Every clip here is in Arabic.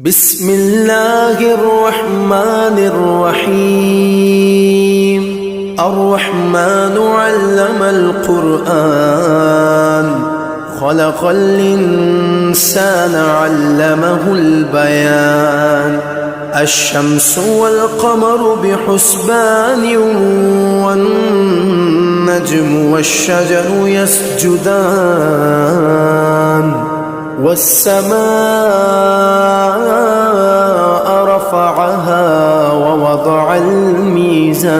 بسم الله الرحمن الرحيم. الرحمن علم القرآن، خلق الإنسان علمه البيان. الشمس والقمر بحسبان، والنجم والشجر يسجدان. والسماء رفعها ووضع الميزان،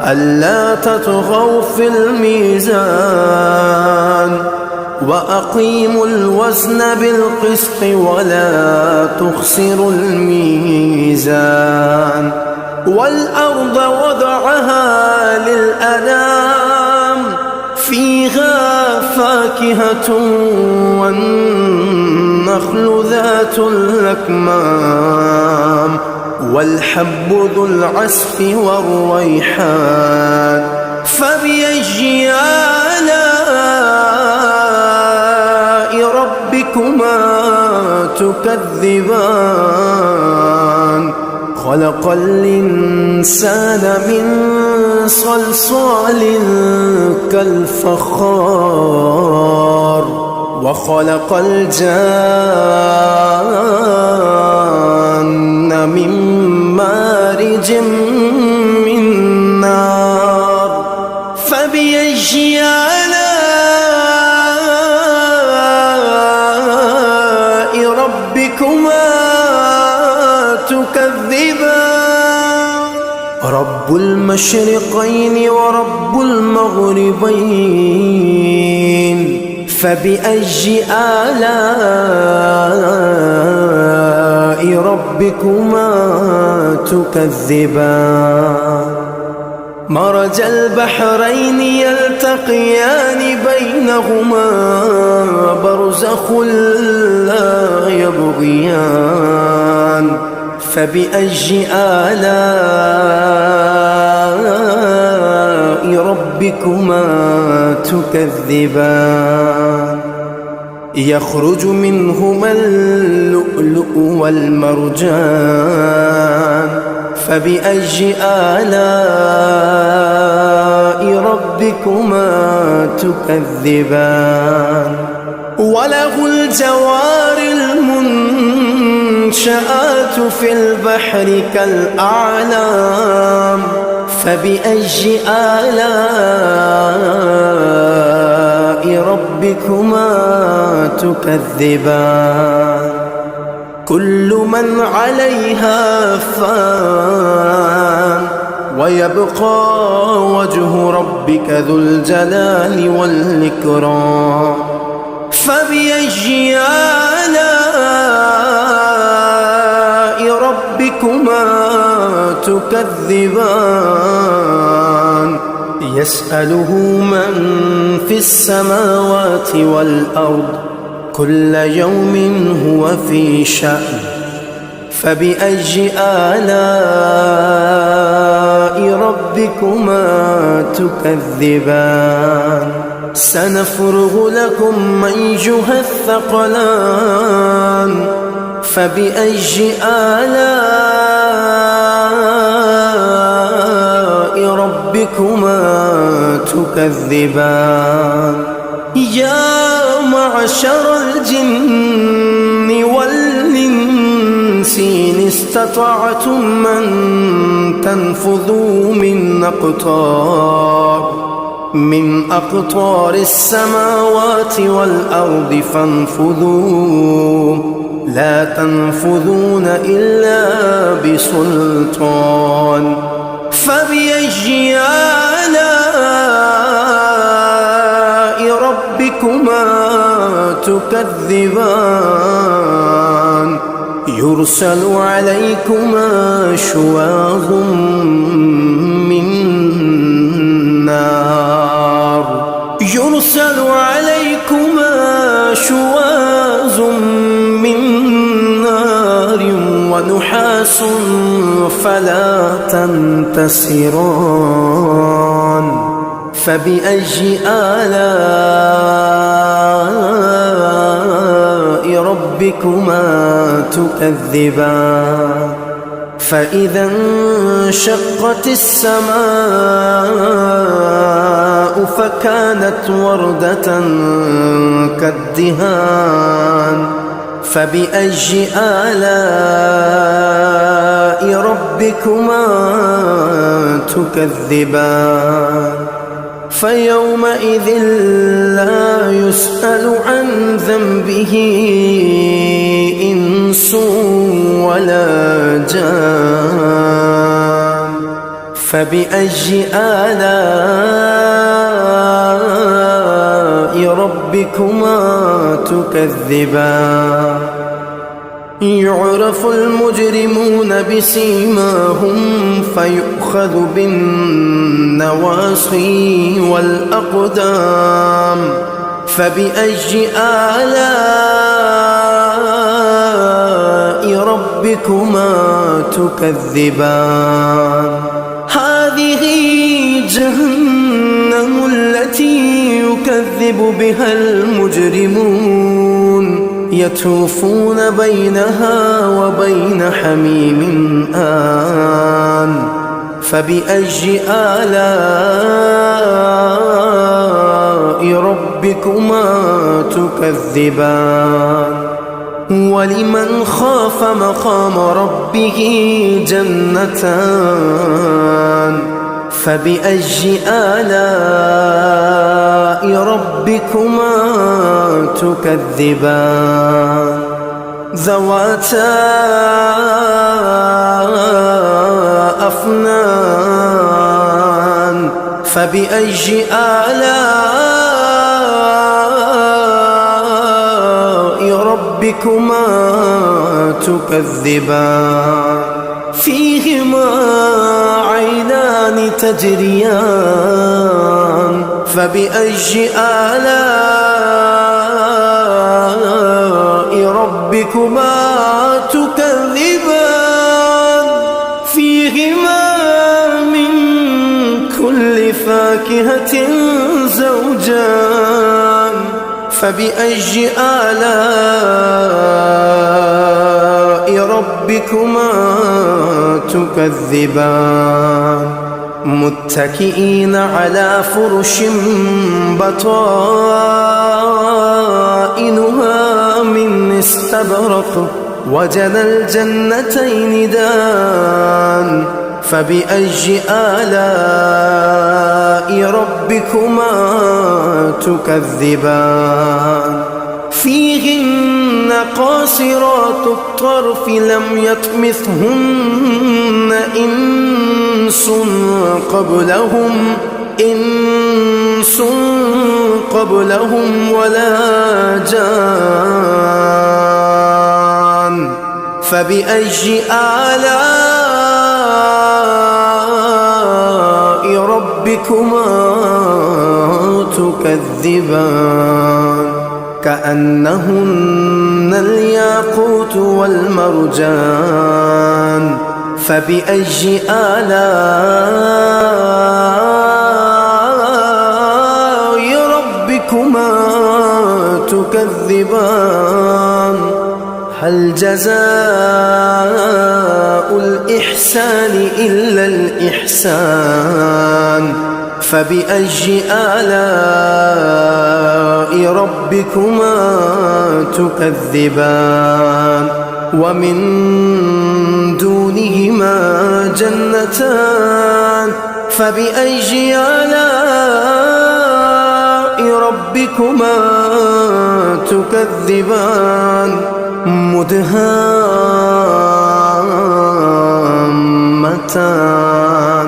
ألا تطغوا في الميزان. وأقيموا الوزن بالقسط ولا تخسروا الميزان. والأرض وضعها للأنام، فيها فاكهة والنخل ذات الأكمام، والحب ذو العصف والريحان. فبأي آلاء ربكما تكذبان؟ خلق الإنسان من صلصال كالفخار، وخلق الجان من مارج من نار. فبأي آلاء ربكما تكذبان؟ رب المشرقين ورب المغربين، فبأي آلاء ربكما تكذبان؟ مرج البحرين يلتقيان، بينهما برزخ لا يبغيان. فبأي آلاء ربكما تكذبان؟ يخرج منهما اللؤلؤ والمرجان. فبأي آلاء ربكما تكذبان؟ وله الجوار المنشآت في البحر كالأعلام. فبأي آلاء ربكما تكذبان؟ كل من عليها فان، ويبقى وجه ربك ذو الجلال والإكرام. فبأي آلاء ربكما تكذبان؟ يسأله من في السماوات والأرض، كل يوم هو في شأن. فبأي آلاء ربكما تكذبان؟ سنفرغ لكم أيها الثقلان. فبأي آلاء ربكما تكذبان؟ يا معشر الجن والإنس إن استطعتم أن تنفذوا من أقطار السماوات والأرض فانفذوا، لا تنفذون إلا بسلطان. فبأي آلاء ربكما تكذبان؟ يرسل عليكما شواظ من نار، يرسل عليكما شواظ من نار ونحاس فلا تنتصران. فبأي آلاء ربكما تكذبان فإذا انشقت السماء فكانت وردة كالدهان فبأي آلاء ربكما تكذبان فيومئذ لا يسأل عن ذنبه إنس ولا جان فبأي آلاء ربكما تكذبان يعرف المجرمون بسيماهم فيؤخذ بالنواصي والأقدام فبأي آلاء ربكما تكذبان هذه جهنم التي يكذب بها المجرمون يطوفون بينها وبين حميم آن فبأي آلاء ربكما تكذبان ولمن خاف مقام ربه جنتان فبأي آلاء ربكما تكذبان ذواتا أفنان فبأي آلاء ربكما تكذبان فيهما عينان تجريان فبأي آلاء ربكما تكذبان فيهما من كل فاكهة زوجان فبأي آلاء ربكما تكذبان متكئين على فرش بطائنها من استبرق وجنى الجنتين دان فبأي آلاء ربكما تكذبان فيهن قاصرات الطرف لم يطمثهن إنس قبلهم ولا جان فبأي آلاء ربكما تكذبان كأنهن الياقوت والمرجان فبأي آلاء ربكما تكذبان هل جزاء الإحسان إلا الإحسان فبأي آلاء ربكما تكذبان ومن دونهما جنتان فبأي آلاء ربكما تكذبان مدهامتان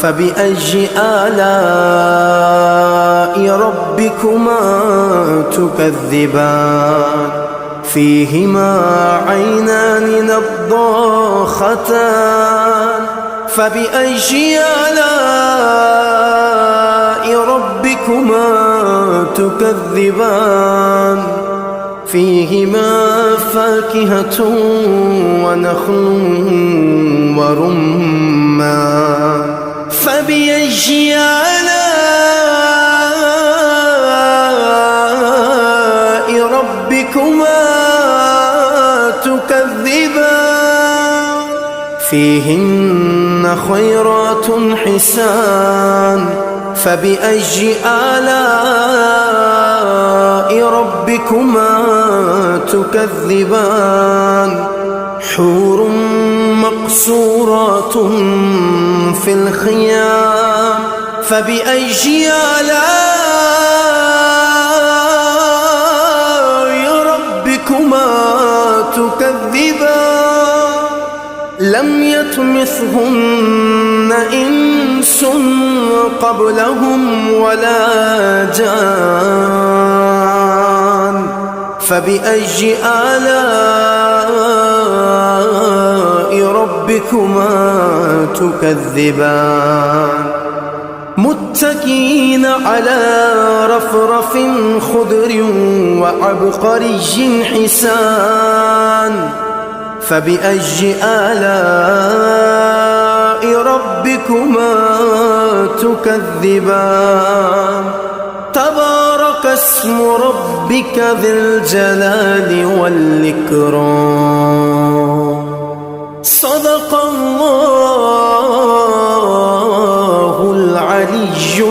فبأي آلاء ربكما تكذبان فيهما عينان نضاختان فبأي آلاء ربكما تكذبان فيهما فاكهة ونخل ورمان فبأي آلاء ربكما تكذبان فيهن خيرات حسان فبأي آلاء ربكما تكذبان حور مقصورات في الخيام فبأي آلاء ربكما تكذبان لم يطمثهن إنس قبلهم ولا جان فبأي آلاء ربكما تكذبان متكئين على رفرف خضر وعبقري حسان فبأي آلاء ربكما تكذبان تبارك اسم ربك ذي الجلال والإكرام صدق الله العلي